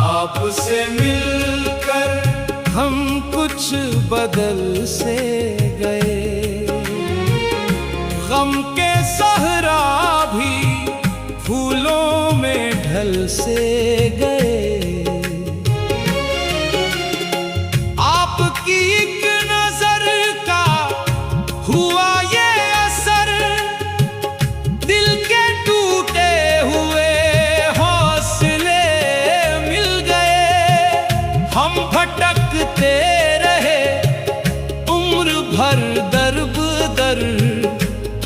आपसे मिलकर हम कुछ बदल से गए। गम के सहरा भी फूलों में ढल से गए। आपकी एक नजर का हुआ ये असर, दिल के टूटे हुए हौसले मिल गए। हम भटकते रहे उम्र भर दर बदर,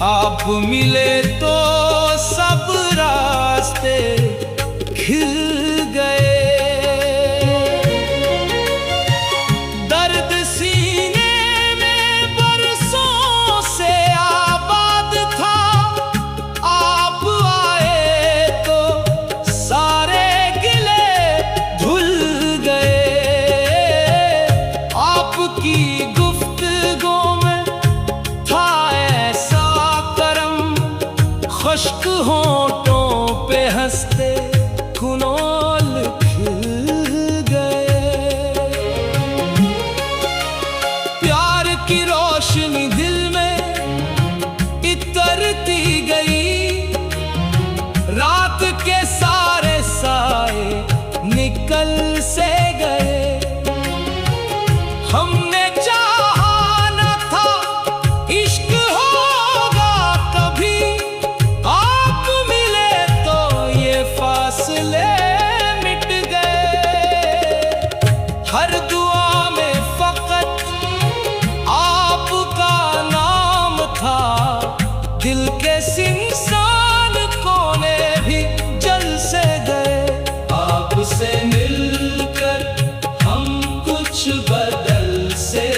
आप मिले तो सब रास्ते खिल गए। दर्द सीने में बरसों से आबाद था, आप आए तो सारे गिले धुल गए। आपकी गुफ्तगू में था ऐसा करम, खुश्क होंठों पे हंसते कुनौल खिल गए। प्यार की रोशनी दिल में इतरती गई, रात के सारे साए निकल से गए। हमने चाहा न था इश्क होगा कभी, आप मिले तो ये फासले मिट गए। हर दुआ में फकत आपका नाम था, दिल के इंसान कोने भी जल से गए। आपसे मिलकर हम कुछ बदल से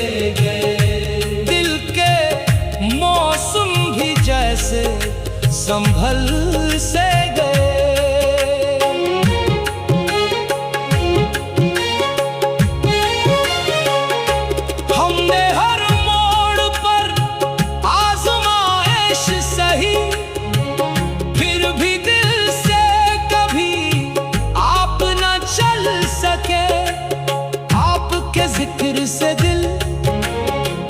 गए। दिल के मौसम भी जैसे संभल से गए। हमने हर मोड़ पर आजमाइश सही, फिर भी दिल से कभी आप न चल सके। आपके जिक्र से दिल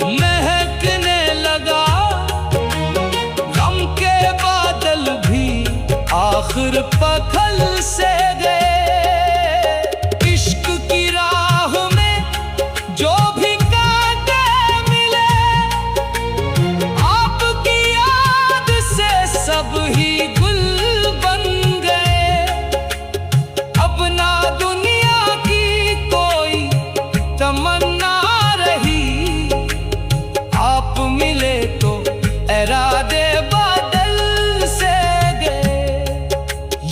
महकने लगा, गम के बादल भी आखिर पखल से गए। इश्क की राह में जो भी कांटे मिले, आपकी याद से सब ही गुल बन गए। अब ना दुनिया की कोई तमन्ना रही, आप मिले तो इरादे बादल से गए।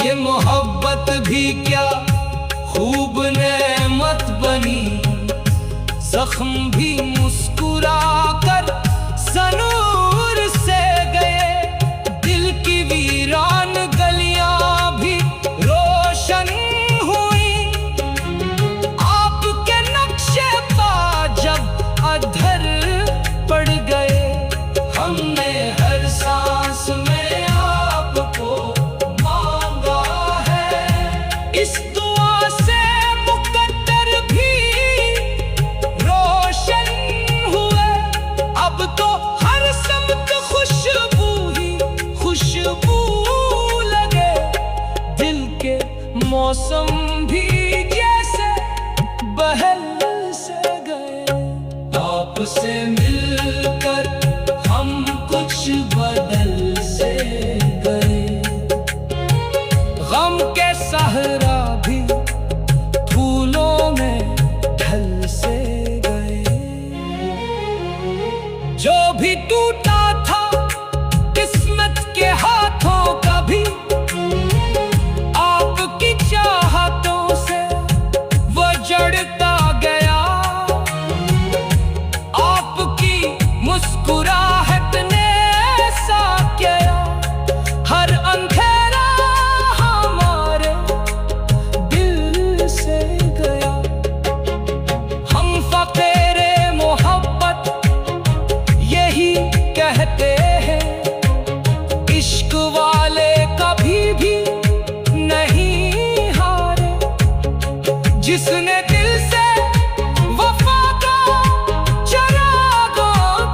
ये मोहब्बत भी क्या खूब नेमत बनी, जख्म भी मुस्कुरा कर सनूर से गए। दिल की वीरान गलियां भी रोशन हुई, आपके नक्शे पा जब अधर पड़ गए। हमने हर सांस में आपको मांगा है, इस दुआ से मुकद्दर भी रोशन हुए। अब तो हर समत खुशबू ही खुशबू लगे, दिल के मौसम भी जैसे बहल से गए। आपसे मिलकर हम कुछ बदल से गए। गम के सहरा भी फूलों में ढल से गए। जो भी टूटा था किस्मत के हाथों का भी, आपकी चाहतों से वो जड़ता गया। आपकी मुस्कुराहट ने ऐसा किया, हर अंधेरा हमारे जिसने दिल से वफा का चरागा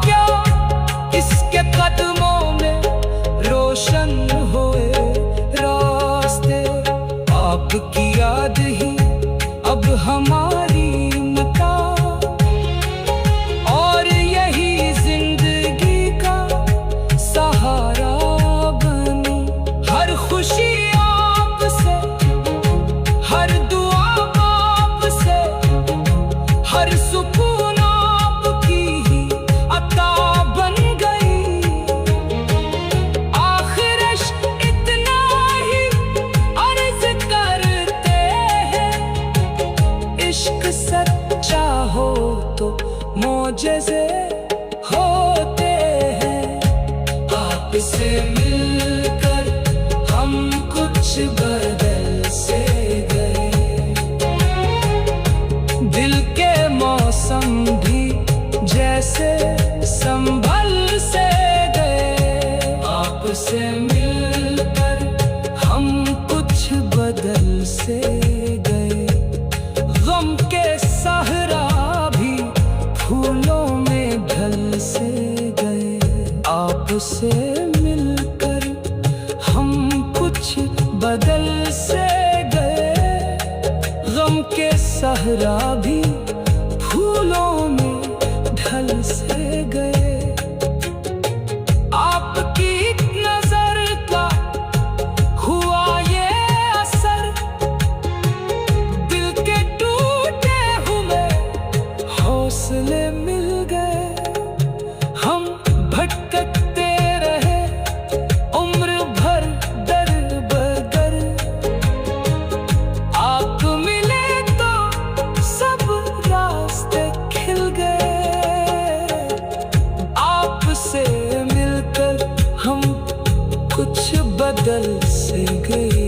क्या, इसके कदमों में रोशन हुए रास्ते। आपकी याद ही अब हमारी मिता, और यही जिंदगी का सहारा बनी। हर खुशी आपसे, हर दुआ आपसे, हर सुकून आपकी ही अता बन गई। आखिर इतना ही अर्ज करते हैं, इश्क सच्चा हो तो मोजज़े होते हैं। आपसे मिलकर हम कुछ बदल से गए, दिल के मौसम भी जैसे संभल से गए। आपसे मिलकर हम कुछ बदल से गए, गम के सहरा भी फूलों में ढल से गए। आपसे मिलकर हम कुछ बदल से गए, गम के सहरा भी फूलों में ढल से गए। आपकी नजर का हुआ ये असर, दिल के टूटे हुए हौसले मिल गए। हम भटकते रहे उम्र भर दर बदर, आप मिले तो सब रास्ते खिल गए। आपसे मिलकर हम कुछ बदल से गए।